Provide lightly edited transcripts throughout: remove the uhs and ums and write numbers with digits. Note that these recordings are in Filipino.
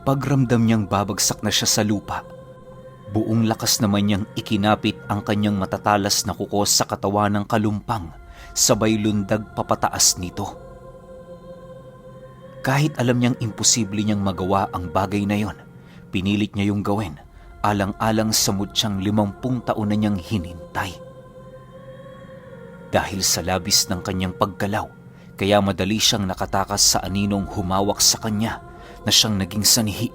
Pagramdam niyang babagsak na siya sa lupa, buong lakas naman niyang ikinapit ang kanyang matatalas na kuko sa katawan ng kalumpang, sabay lundag papataas nito. Kahit alam niyang imposible niyang magawa ang bagay na yon, pinilit niya yung gawin, alang-alang sa mutyang 50 taon na niyang hinintay. Dahil sa labis ng kanyang paggalaw, kaya madali siyang nakatakas sa aninong humawak sa kanya na siyang naging sanhi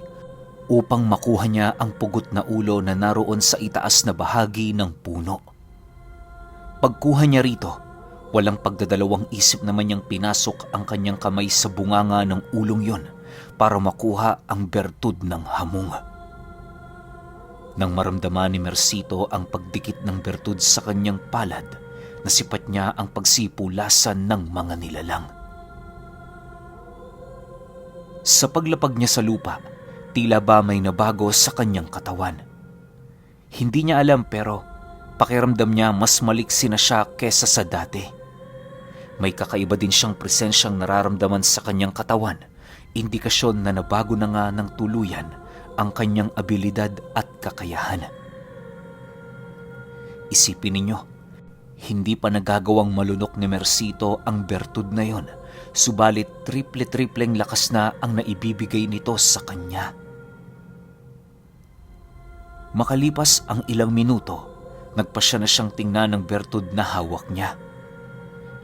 upang makuha niya ang pugot na ulo na naroon sa itaas na bahagi ng puno. Pagkuha niya rito, walang pagdadalawang isip naman niyang pinasok ang kanyang kamay sa bunganga ng ulong yon para makuha ang bertud ng hamong. Nang maramdaman ni Mercito ang pagdikit ng bertud sa kanyang palad, nasipat niya ang pagsipulasan ng mga nilalang. Sa paglapag niya sa lupa, tila ba may nabago sa kanyang katawan. Hindi niya alam pero pakiramdam niya mas maliksi na siya kesa sa dati. May kakaiba din siyang presensyang nararamdaman sa kanyang katawan, indikasyon na nabago na nga ng tuluyan ang kanyang abilidad at kakayahan. Isipin ninyo, hindi pa nagagawang malunok ni Mercito ang bertud na yon, subalit triple-tripleng lakas na ang naibibigay nito sa kanya. Makalipas ang ilang minuto, nagpasya na siyang tingnan ng bertud na hawak niya.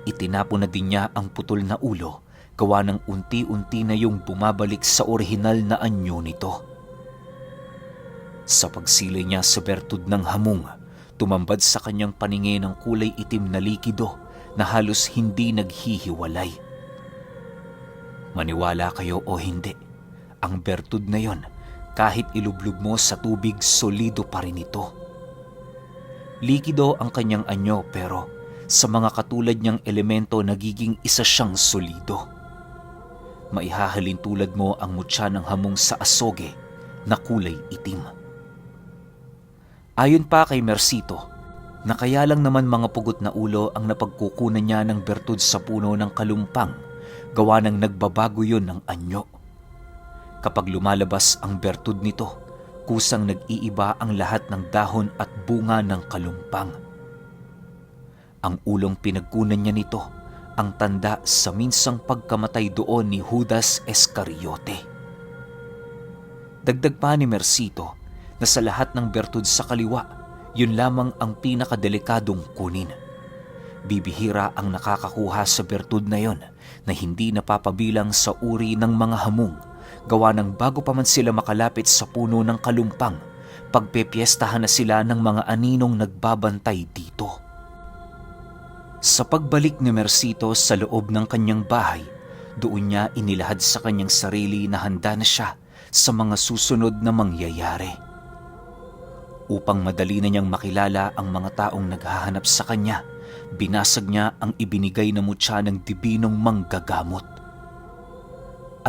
Itinapon na din niya ang putol na ulo, gawa ng unti-unti na yung bumabalik sa orihinal na anyo nito. Sa pagsilay niya sa bertud ng hamong, tumambad sa kanyang paningin ng kulay itim na likido na halos hindi naghihiwalay. Maniwala kayo o hindi, ang bertud na yon, kahit ilublog mo sa tubig, solido pa rin ito. Likido ang kanyang anyo pero sa mga katulad niyang elemento nagiging isa siyang solido. Maihahalin tulad mo ang mutya ng hamong sa asoge na kulay itim. Ayon pa kay Mercito, na kaya lang naman mga pugot na ulo ang napagkukunan niya ng bertud sa puno ng kalumpang, gawa ng nagbabago yon ng anyo. Kapag lumalabas ang bertud nito, kusang nag-iiba ang lahat ng dahon at bunga ng kalumpang. Ang ulong pinagkunan niya nito, ang tanda sa minsang pagkamatay doon ni Judas Iscariote. Dagdag pa ni Mercito, na sa lahat ng bertud sa kaliwa, yun lamang ang pinakadelikadong kunin. Bibihira ang nakakakuha sa bertud na yon na hindi napapabilang sa uri ng mga hamong, gawa ng bago pa man sila makalapit sa puno ng kalumpang, pagpepiestahan na sila ng mga aninong nagbabantay dito. Sa pagbalik ni Mercito sa loob ng kanyang bahay, doon niya inilahad sa kanyang sarili na handa na siya sa mga susunod na mangyayari. Upang madali na niyang makilala ang mga taong naghahanap sa kanya, binasag niya ang ibinigay na mutya ng dibinong manggagamot.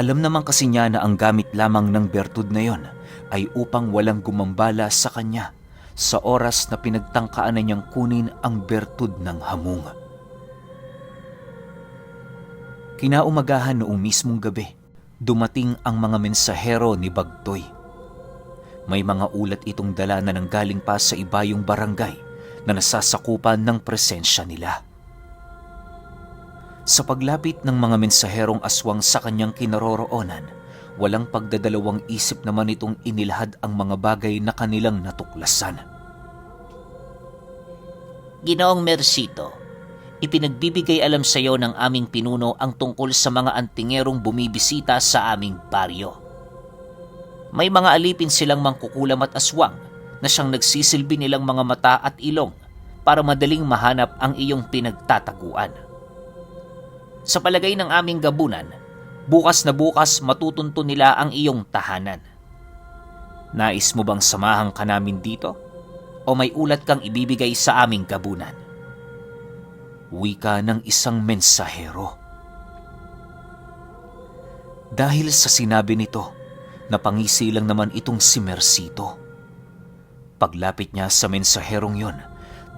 Alam naman kasi niya na ang gamit lamang ng bertud na yon ay upang walang gumambala sa kanya sa oras na pinagtangkaan na niyang kunin ang bertud ng hamong. Kinaumagahan noong mismong gabi, dumating ang mga mensahero ni Bagtoy. May mga ulat itong dala na nanggaling pa sa ibayong barangay na nasasakupan ng presensya nila. Sa paglapit ng mga mensaherong aswang sa kanyang kinaroroonan, walang pagdadalawang isip naman itong inilahad ang mga bagay na kanilang natuklasan. Ginoong Mercito, ipinagbibigay alam sa iyo ng aming pinuno ang tungkol sa mga antingerong bumibisita sa aming baryo. May mga alipin silang mangkukulam at aswang na siyang nagsisilbi nilang mga mata at ilong para madaling mahanap ang iyong pinagtataguan. Sa palagay ng aming gabunan, bukas na bukas matutunto nila ang iyong tahanan. Nais mo bang samahan ka namin dito? O may ulat kang ibibigay sa aming gabunan? Wika ng isang mensahero. Dahil sa sinabi nito, napangisi lang naman itong si Mercito. Paglapit niya sa mensaherong yon,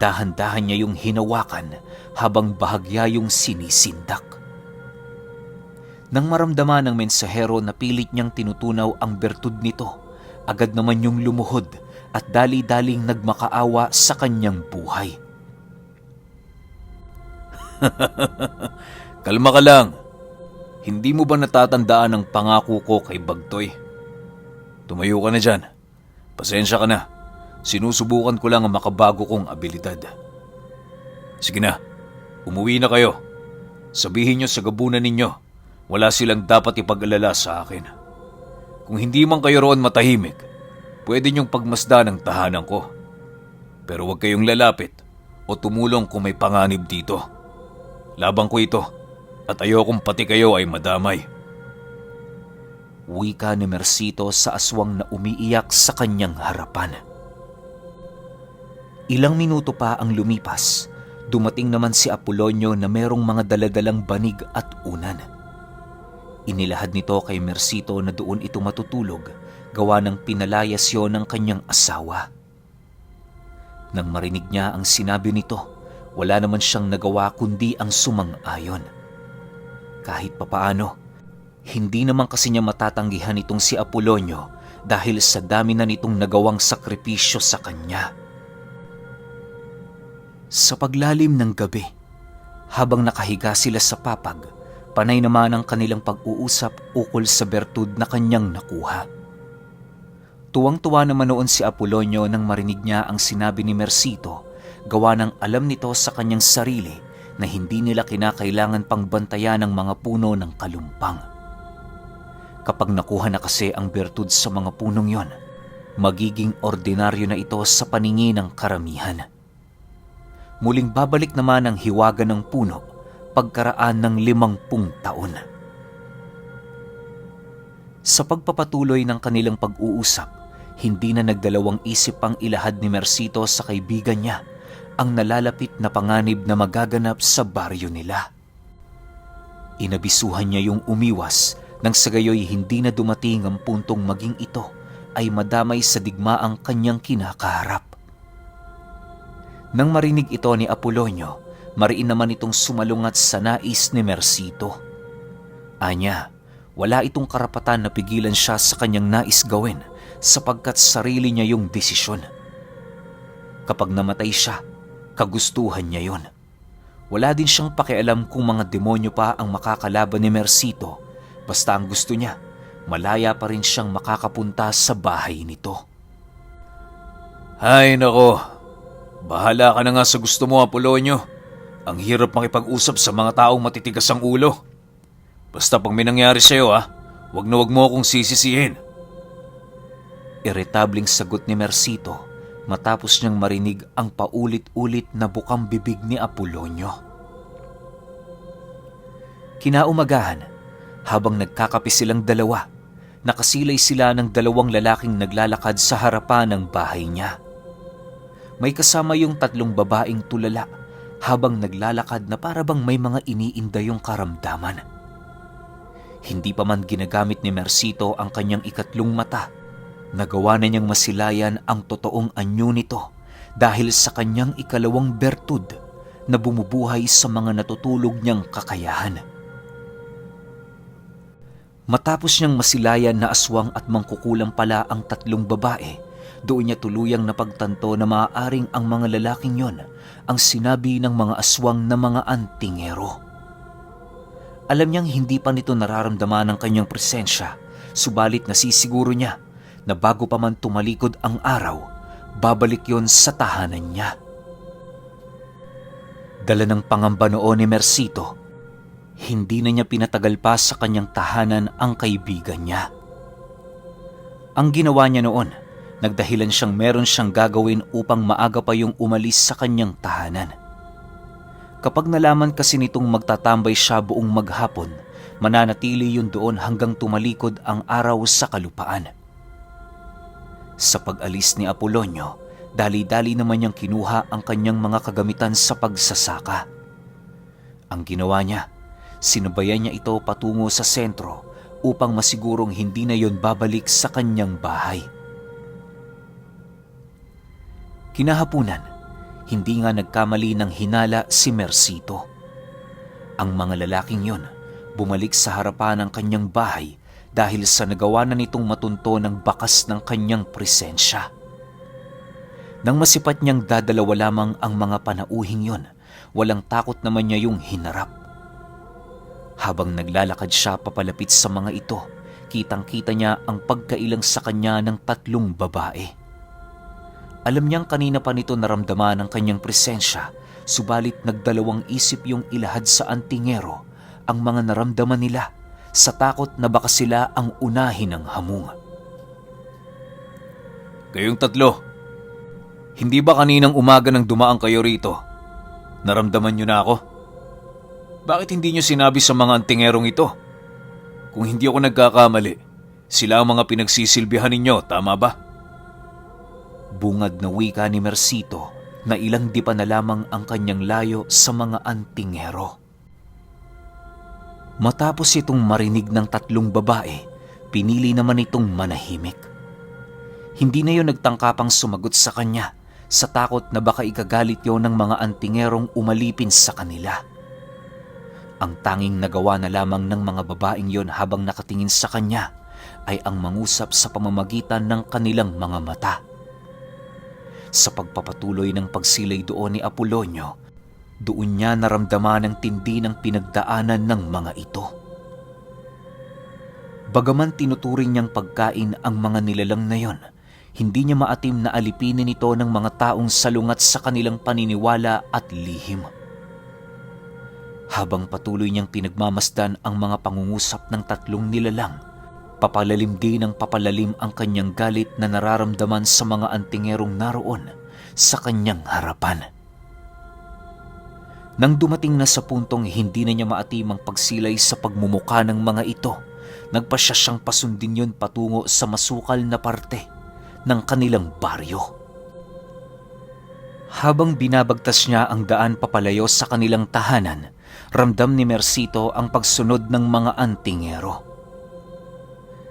dahan-dahan niya yung hinawakan habang bahagya yung sinisindak. Nang maramdaman ng mensahero na pilit niyang tinutunaw ang bertud nito, agad naman yung lumuhod at dali-daling nagmakaawa sa kanyang buhay. Kalma ka lang. Hindi mo ba natatandaan ang pangako ko kay Bagtoy? Tumayo ka na dyan. Pasensya ka na. Sinusubukan ko lang ang makabago kong abilidad. Sige na, umuwi na kayo. Sabihin nyo sa gabunan ninyo, wala silang dapat ipag-alala sa akin. Kung hindi man kayo roon matahimik, pwede nyong pagmasdan ang tahanan ko. Pero huwag kayong lalapit o tumulong kung may panganib dito. Labang ko ito at ayokong pati kayo ay madamay. Wika ni Mercito sa aswang na umiiyak sa kanyang harapan. Ilang minuto pa ang lumipas, dumating naman si Apolonio na merong mga daladalang banig at unan. Inilahad nito kay Mercito na doon ito matutulog, gawa ng pinalayas yon ng kanyang asawa. Nang marinig niya ang sinabi nito, wala naman siyang nagawa kundi ang sumang-ayon. Kahit papaano, hindi naman kasi niya matatanggihan itong si Apolonio dahil sa dami na nitong nagawang sakripisyo sa kanya. Sa paglalim ng gabi, habang nakahiga sila sa papag, panay naman ang kanilang pag-uusap ukol sa bertud na kanyang nakuha. Tuwang-tuwa naman noon si Apolonio nang marinig niya ang sinabi ni Mercito, gawa ng alam nito sa kanyang sarili na hindi nila kinakailangan pang bantayan ng mga puno ng kalumpang. Kapag nakuha na kasi ang bertud sa mga punong yon, magiging ordinaryo na ito sa paningin ng karamihan. Muling babalik naman ang hiwaga ng puno pagkaraan ng 50 taon. Sa pagpapatuloy ng kanilang pag-uusap, hindi na nagdalawang isip pang ilahad ni Mercito sa kaibigan niya ang nalalapit na panganib na magaganap sa baryo nila. Inabisuhan niya yung umiwas nang sa gayoy hindi na dumating ang puntong maging ito ay madamay sa digmaang kanyang kinakaharap. Nang marinig ito ni Apolonio, mariin naman itong sumalungat sa nais ni Mercito. Anya, wala itong karapatan na pigilan siya sa kanyang nais gawin sapagkat sarili niya yung desisyon. Kapag namatay siya, kagustuhan niya yon. Wala din siyang pakialam kung mga demonyo pa ang makakalaban ni Mercito, basta ang gusto niya, malaya pa rin siyang makakapunta sa bahay nito. Hay nako, bahala ka na nga sa gusto mo, Apolonio. Ang hirap makipag-usap sa mga taong matitigas ang ulo. Basta pag may nangyari sa'yo wag na wag mo akong sisisihin. Iritabling sagot ni Mercito matapos niyang marinig ang paulit-ulit na bukang bibig ni Apolonio. Kinaumagahan, habang nagkakape silang dalawa, nakasilay sila ng 2 lalaking naglalakad sa harapan ng bahay niya. May kasama yung 3 babaeng tulala habang naglalakad na parabang may mga iniindayong karamdaman. Hindi pa man ginagamit ni Mercito ang kanyang ikatlong mata, nagawa na niyang masilayan ang totoong anyo nito dahil sa kanyang ikalawang bertud na bumubuhay sa mga natutulog niyang kakayahan. Matapos niyang masilayan na aswang at mangkukulam pala ang 3 babae, doon niya tuluyang napagtanto na maaaring ang mga lalaking yon ang sinabi ng mga aswang na mga antingero. Alam niyang hindi pa nito nararamdaman ang kanyang presensya, subalit nasisiguro niya na bago pa man tumalikod ang araw, babalik yon sa tahanan niya. Dala ng pangamba noon ni Mercito, hindi na niya pinatagal pa sa kanyang tahanan ang kaibigan niya. Ang ginawa niya noon, nagdahilan siyang meron siyang gagawin upang maaga pa yung umalis sa kanyang tahanan. Kapag nalaman kasi nitong magtatambay siya buong maghapon, mananatili yun doon hanggang tumalikod ang araw sa kalupaan. Sa pag-alis ni Apolonio, dali-dali naman niyang kinuha ang kanyang mga kagamitan sa pagsasaka. Ang ginawa niya, sinubayan niya ito patungo sa sentro upang masigurong hindi na yon babalik sa kanyang bahay. Kinahapunan, hindi nga nagkamali ng hinala si Mercito. Ang mga lalaking yon, bumalik sa harapan ng kanyang bahay dahil sa nagawa na nitong matunto ng bakas ng kanyang presensya. Nang masipat niyang dadalawa lamang ang mga panauhing yon, walang takot naman niya yung hinarap. Habang naglalakad siya papalapit sa mga ito, kitang-kita niya ang pagkailang sa kanya ng 3 babae. Alam niyang kanina pa nito naramdaman ang kanyang presensya, subalit nagdalawang isip yung ilahad sa antingero ang mga naramdaman nila sa takot na baka sila ang unahin ng hamon. Kayong 3, hindi ba kaninang umaga nang dumaan kayo rito? Naramdaman niyo na ako? Bakit hindi niyo sinabi sa mga antingerong ito? Kung hindi ako nagkakamali, sila ang mga pinagsisilbihan ninyo, tama ba? Bungad na wika ni Mercito na ilang di pa na lamang ang kanyang layo sa mga antingero. Matapos itong marinig ng 3 babae, pinili naman itong manahimik. Hindi na yun nagtangkapang sumagot sa kanya sa takot na baka ikagalit yon ng mga antingerong umalipin sa kanila. Ang tanging nagawa na lamang ng mga babaeng yon habang nakatingin sa kanya ay ang mangusap sa pamamagitan ng kanilang mga mata. Sa pagpapatuloy ng pagsilay doon ni Apolonio, doon niya naramdaman ang tindi ng pinagdaanan ng mga ito. Bagaman tinuturing niyang pagkain ang mga nilalang na yon, hindi niya maatim na alipinin ito ng mga taong salungat sa kanilang paniniwala at lihim. Habang patuloy niyang pinagmamasdan ang mga pangungusap ng 3 nilalang, papalalim din ng papalalim ang kanyang galit na nararamdaman sa mga antingerong naroon sa kanyang harapan. Nang dumating na sa puntong hindi na niya maatim ang pagsilay sa pagmumuka ng mga ito, nagpasya siyang pasundin yun patungo sa masukal na parte ng kanilang baryo. Habang binabagtas niya ang daan papalayo sa kanilang tahanan, ramdam ni Mercito ang pagsunod ng mga antingero.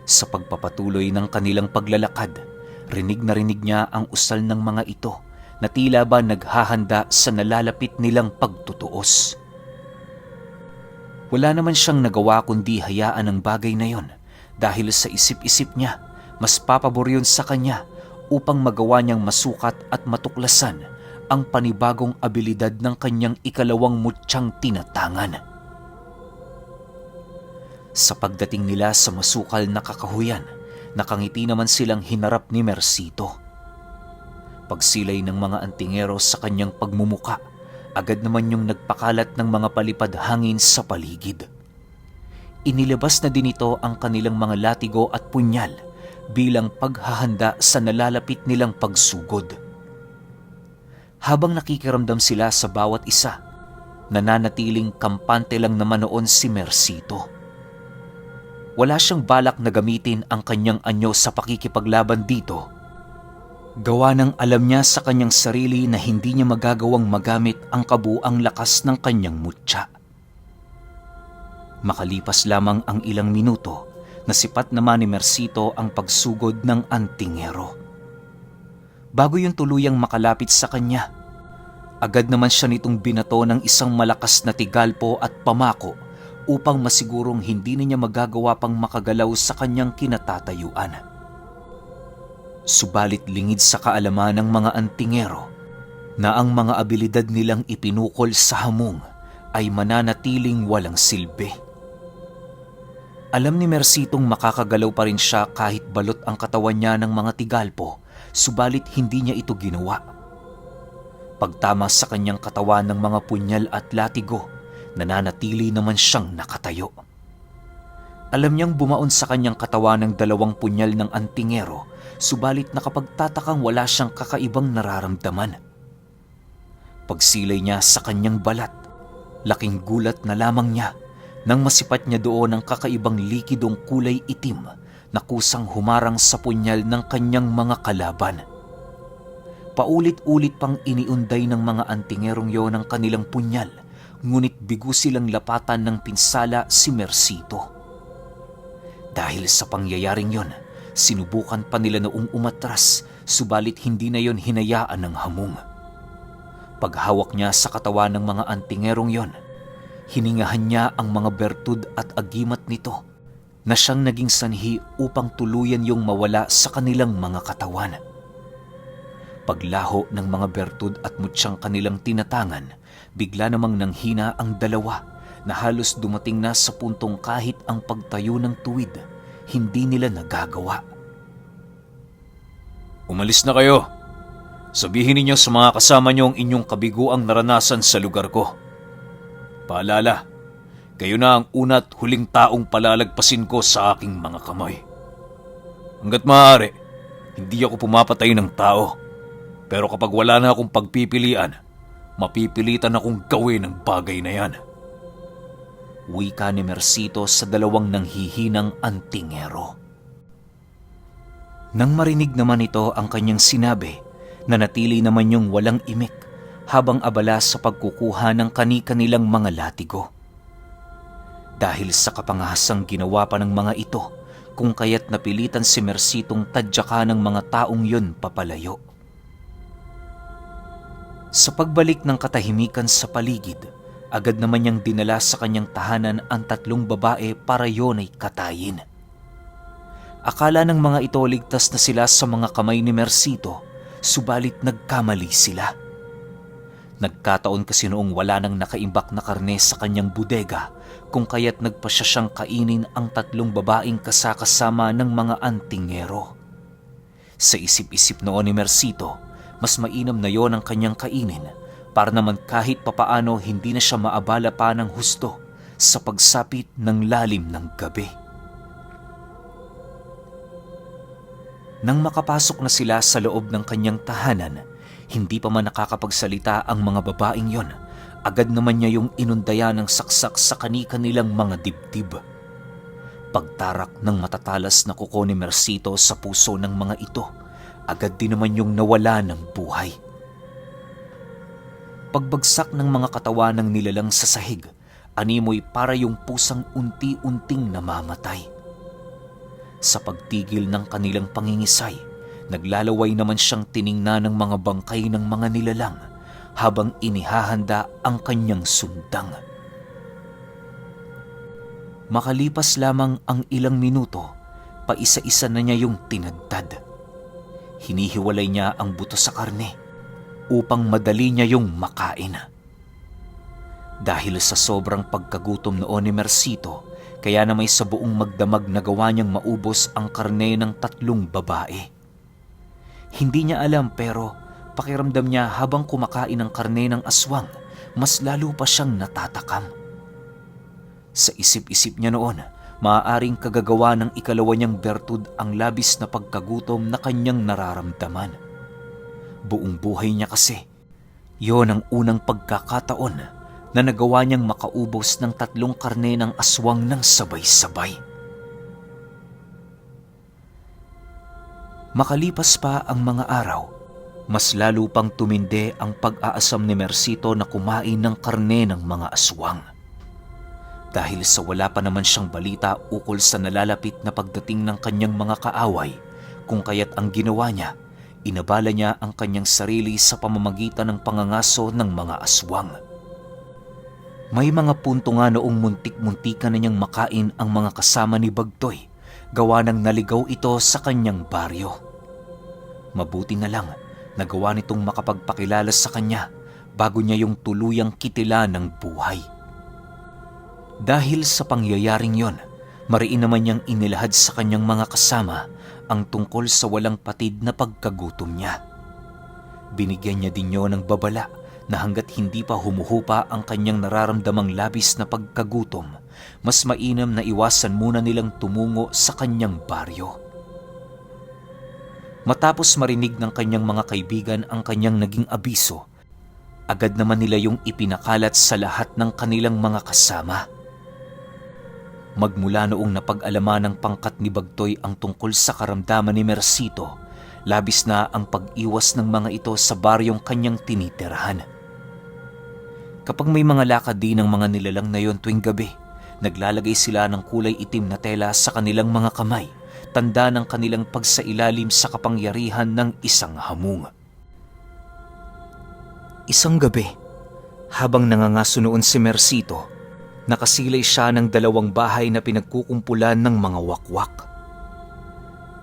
Sa pagpapatuloy ng kanilang paglalakad, rinig na rinig niya ang usal ng mga ito na tila ba naghahanda sa nalalapit nilang pagtutuos. Wala naman siyang nagawa kundi hayaan ang bagay na yon dahil sa isip-isip niya, mas papabor yun sa kanya upang magawa niyang masukat at matuklasan ang panibagong abilidad ng kanyang ikalawang mutyang tinatangan. Sa pagdating nila sa masukal na kakahuyan, nakangiti naman silang hinarap ni Mercito. Pagsilay ng mga antingero sa kanyang pagmumuka, agad naman yung nagpakalat ng mga palipad hangin sa paligid. Inilabas na din ito ang kanilang mga latigo at punyal bilang paghahanda sa nalalapit nilang pagsugod. Habang nakikiramdam sila sa bawat isa, nananatiling kampante lang naman noon si Mercito. Wala siyang balak na gamitin ang kanyang anyo sa pakikipaglaban dito. Gawa ng alam niya sa kanyang sarili na hindi niya magagawang magamit ang kabuang lakas ng kanyang mutya. Makalipas lamang ang ilang minuto, nasipat naman ni Mercito ang pagsugod ng antingero. Bago yung tuluyang makalapit sa kanya, agad naman siya nitong binato ng isang malakas na tigalpo at pamako upang masigurong hindi na niya magagawa pang makagalaw sa kanyang kinatatayuan. Subalit lingid sa kaalaman ng mga antingero na ang mga abilidad nilang ipinukol sa hamong ay mananatiling walang silbi. Alam ni Mercitong makakagalaw pa rin siya kahit balot ang katawan niya ng mga tigalpo, subalit hindi niya ito ginawa. Pagtama sa kanyang katawan ng mga punyal at latigo, nananatili naman siyang nakatayo. Alam niyang bumaon sa kanyang katawan ng 2 punyal ng antingero, subalit nakapagtatakang wala siyang kakaibang nararamdaman. Pagsilay niya sa kanyang balat, laking gulat na lamang niya nang masipat niya doon ang kakaibang likidong kulay itim na kusang humarang sa punyal ng kanyang mga kalaban. Paulit-ulit pang iniunday ng mga antingerong yon ang kanilang punyal, ngunit bigo silang lapatan ng pinsala si Mercito. Dahil sa pangyayaring yon, sinubukan pa nila noong umatras, subalit hindi na yon hinayaan ng hamong. Paghawak niya sa katawan ng mga antingerong yon, Hiningahan niya ang mga bertud at agimat nito na siyang naging sanhi upang tuluyan yung mawala sa kanilang mga katawan. Paglaho ng mga bertud at mutsyang kanilang tinatangan, bigla namang nanghina ang dalawa na halos dumating na sa puntong kahit ang pagtayo ng tuwid, hindi nila nagagawa. Umalis na kayo. Sabihin ninyo sa mga kasama niyo ang inyong kabiguang naranasan sa lugar ko. Paalala, kayo na ang una at huling taong palalagpasin ko sa aking mga kamay. Hanggat maaari, hindi ako pumapatay ng tao. Pero kapag wala na akong pagpipilian, mapipilitan akong gawin ang bagay na yan. Wika ni Mercito sa dalawang nanghihinang antingero. Nang marinig naman ito ang kanyang sinabi, nanatili naman yung walang imik habang abala sa pagkukuha ng kani-kanilang mga latigo. Dahil sa kapangahasang ginawa pa ng mga ito, kung kaya't napilitan si Mercitong tadyakan ng mga taong yun papalayo. Sa pagbalik ng katahimikan sa paligid, agad naman niyang dinala sa kanyang tahanan ang 3 babae para yon ay katayin. Akala ng mga ito ligtas na sila sa mga kamay ni Mercito, subalit nagkamali sila. Nagkataon kasi noong wala nang nakaimbak na karne sa kanyang bodega, kung kaya't nagpasya siyang kainin ang 3 babaeng kasakasama ng mga antingero. Sa isip-isip noon ni Mercito, mas mainam na yon ang kanyang kainin para naman kahit papaano hindi na siya maabala pa ng husto sa pagsapit ng lalim ng gabi. Nang makapasok na sila sa loob ng kanyang tahanan, hindi pa man nakakapagsalita ang mga babaeng yon, agad naman niya yung inundaya ng saksak sa kani-kanilang mga dibdib. Pagtarak ng matatalas na kuko ni Mercito sa puso ng mga ito, agad din naman yung nawala ng buhay. Pagbagsak ng mga katawan ng nilalang sa sahig, animoy para yung pusang unti-unting namamatay. Sa pagtigil ng kanilang pangingisay, naglalaway naman siyang tiningnan ng mga bangkay ng mga nilalang habang inihahanda ang kanyang sundang. Makalipas lamang ang ilang minuto, paisa-isa na niya yung tinadtad. Hinihiwalay niya ang buto sa karne upang madali niya yung makain. Dahil sa sobrang pagkagutom noon ni Mercito, kaya na may sa buong magdamag na gawa niyang maubos ang karne ng 3 babae. Hindi niya alam pero pakiramdam niya habang kumakain ng karne ng aswang, mas lalo pa siyang natatakam. Sa isip-isip niya noon, maaaring kagagawa ng ikalawa niyang bertud ang labis na pagkagutom na kanyang nararamdaman. Buong buhay niya kasi, yon ang unang pagkakataon na nagawa niyang makaubos ng 3 karne ng aswang ng sabay-sabay. Makalipas pa ang mga araw, mas lalo pang tumindi ang pag-aasam ni Mercito na kumain ng karne ng mga aswang. Dahil sa wala pa naman siyang balita ukol sa nalalapit na pagdating ng kanyang mga kaaway, kung kaya't ang ginawa niya, inabala niya ang kanyang sarili sa pamamagitan ng pangangaso ng mga aswang. May mga punto nga noong muntik-muntikan na niyang makain ang mga kasama ni Bagtoy, gawa ng naligaw ito sa kanyang baryo. Mabuti na lang, nagawa nitong makapagpakilala sa kanya bago niya yung tuluyang kitila ng buhay. Dahil sa pangyayaring yon, mariin naman niyang inilahad sa kanyang mga kasama ang tungkol sa walang patid na pagkagutom niya. Binigyan niya din niyo ng babala na hanggat hindi pa humuhupa ang kanyang nararamdamang labis na pagkagutom, mas mainam na iwasan muna nilang tumungo sa kanyang baryo. Matapos marinig ng kanyang mga kaibigan ang kanyang naging abiso, agad naman nila yung ipinakalat sa lahat ng kanilang mga kasama. Magmula noong napag-alaman ng pangkat ni Bagtoy ang tungkol sa karamdaman ni Mercito, labis na ang pag-iwas ng mga ito sa baryong kanyang tinitirahan. Kapag may mga lakad din ng mga nilalang na yon tuwing gabi, naglalagay sila ng kulay itim na tela sa kanilang mga kamay, tanda ng kanilang pagsailalim sa kapangyarihan ng isang hamung. Isang gabi, habang nangangaso noon si Mercito, Nakasilay siya ng 2 bahay na pinagkukumpulan ng mga wakwak.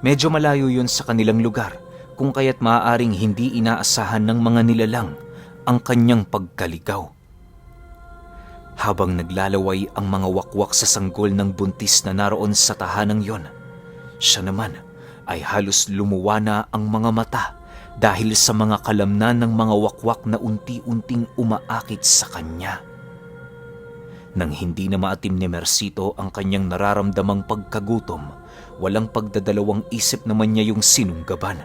Medyo malayo yun sa kanilang lugar, kung kaya't maaaring hindi inaasahan ng mga nilalang ang kanyang pagkaligaw. Habang naglalaway ang mga wakwak sa sanggol ng buntis na naroon sa tahanang yon, siya naman ay halos lumuwa na ang mga mata dahil sa mga kalamnan ng mga wakwak na unti-unting umaakit sa kanya. Nang hindi na maatim ni Mercito ang kanyang nararamdamang pagkagutom, walang pagdadalawang isip naman niya yung sinunggaban.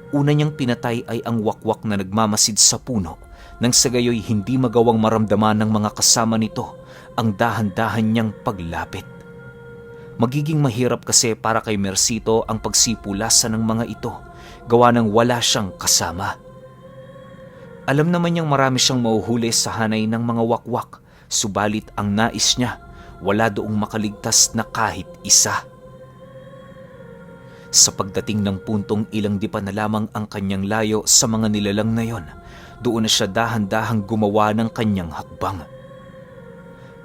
Una niyang pinatay ay ang wakwak na nagmamasid sa puno, nang sa gayoy hindi magawang maramdaman ng mga kasama nito ang dahan-dahan niyang paglapit. Magiging mahirap kasi para kay Mercito ang pagsipulasan ng mga ito, gawa ng wala siyang kasama. Alam naman niyang marami siyang mauhuli sa hanay ng mga wakwak, subalit ang nais niya, wala doong makaligtas na kahit isa. Sa pagdating ng puntong ilang dipa na lamang ang kanyang layo sa mga nilalang na yon, doon na siya dahan-dahang gumawa ng kanyang hakbang.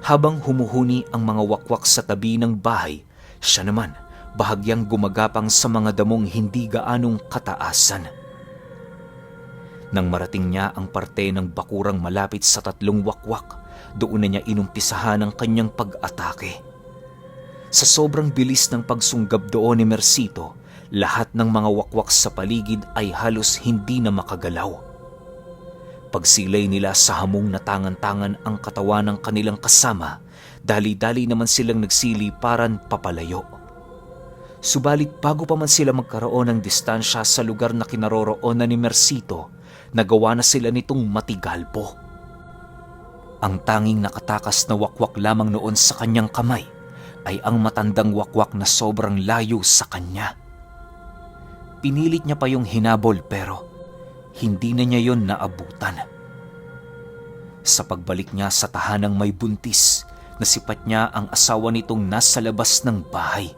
Habang humuhuni ang mga wakwak sa tabi ng bahay, siya naman bahagyang gumagapang sa mga damong hindi gaanong kataasan. Nang marating niya ang parte ng bakurang malapit sa 3 wakwak, doon na niya inumpisahan ang kanyang pag-atake. Sa sobrang bilis ng pagsunggab doon ni Mercito, lahat ng mga wakwak sa paligid ay halos hindi na makagalaw. Pagsilay nila sa hamong natangan-tangan ang katawan ng kanilang kasama, dali-dali naman silang nagsiliparan papalayo. Subalit bago pa man sila magkaroon ng distansya sa lugar na kinaroroonan ni Mercito, nagawa na sila nitong matigalpo. Ang tanging nakatakas na wakwak lamang noon sa kanyang kamay ay ang matandang wakwak na sobrang layo sa kanya. Pinilit niya pa yung hinabol pero hindi na niya yon naabutan. Sa pagbalik niya sa tahanang may buntis, nasipat niya ang asawa nitong nasa labas ng bahay.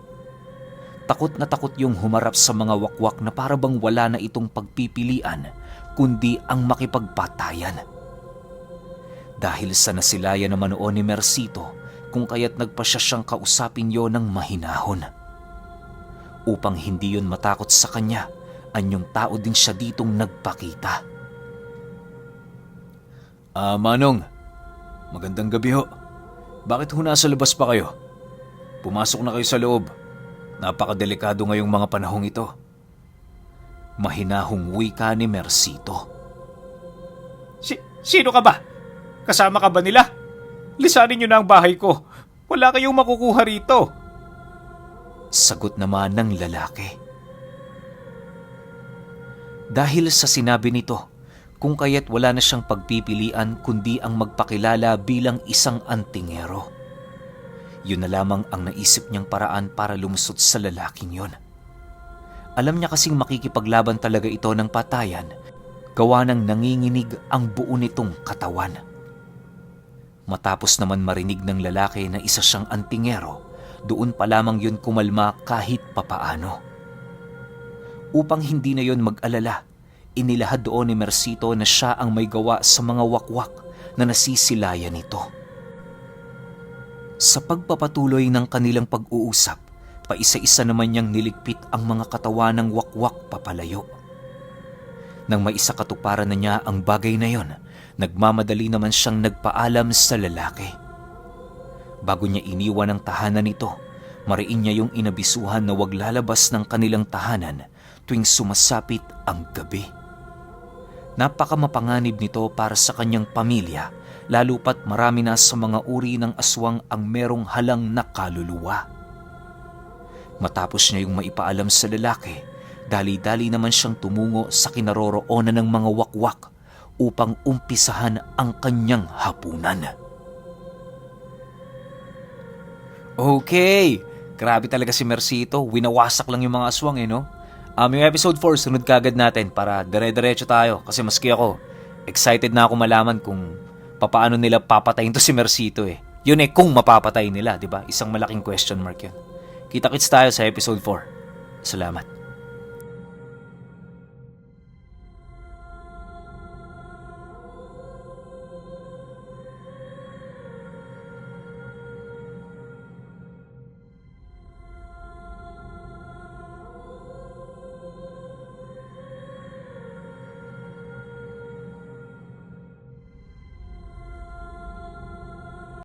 Takot na takot yung humarap sa mga wakwak na parabang wala na itong pagpipilian kundi ang makipagpatayan. Dahil sa nasilayan naman noon ni Mercito, kung kaya't nagpasya siyang kausapin yon ng mahinahon. Upang hindi yon matakot sa kanya, anyong tao din siya ditong nagpakita. Manong, magandang gabi ho. Bakit ho nasa labas pa kayo? Pumasok na kayo sa loob. Napakadelikado ngayong mga panahong ito. Mahinahong wika ni Mercito. Sino ka ba? Kasama ka ba nila? Lisanin niyo na ang bahay ko. Wala kayong makukuha rito. Sagot naman ng lalaki. Dahil sa sinabi nito, kung kaya't wala na siyang pagpipilian kundi ang magpakilala bilang isang antingero. Yun na lamang ang naisip niyang paraan para lumusot sa lalaking yon. Alam niya kasing makikipaglaban talaga ito ng patayan, gawa ng nanginginig ang buo nitong katawan. Matapos naman marinig ng lalaki na isa siyang antingero, doon pa lamang yun kumalma kahit papaano. Upang hindi na yun mag-alala, inilahad doon ni Mercito na siya ang may gawa sa mga wakwak na nasisilayan nito. Sa pagpapatuloy ng kanilang pag-uusap, paisa-isa naman niyang niligpit ang mga katawan ng wakwak papalayo. Nang may isa katuparan na niya ang bagay na yon, nagmamadali naman siyang nagpaalam sa lalaki. Bago niya iniwan ang tahanan nito, mariin niya yung inabisuhan na wag lalabas ng kanilang tahanan tuwing sumasapit ang gabi. Napakamapanganib nito para sa kanyang pamilya, lalo pat marami na sa mga uri ng aswang ang merong halang na kaluluwa. Matapos niya yung maipaalam sa lalaki, dali-dali naman siyang tumungo sa kinaroroonan ng mga wakwak upang umpisahan ang kanyang hapunan. Okay, grabe talaga si Mercito. Winawasak lang yung mga aswang no? Yung episode 4, sunod kagad natin para dire-diretso tayo. Kasi maski ako, excited na ako malaman kung papaano nila papatayin to si Mercito Yun kung mapapatay nila, di ba? Isang malaking question mark yun. Kita-kits tayo sa episode 4. Salamat.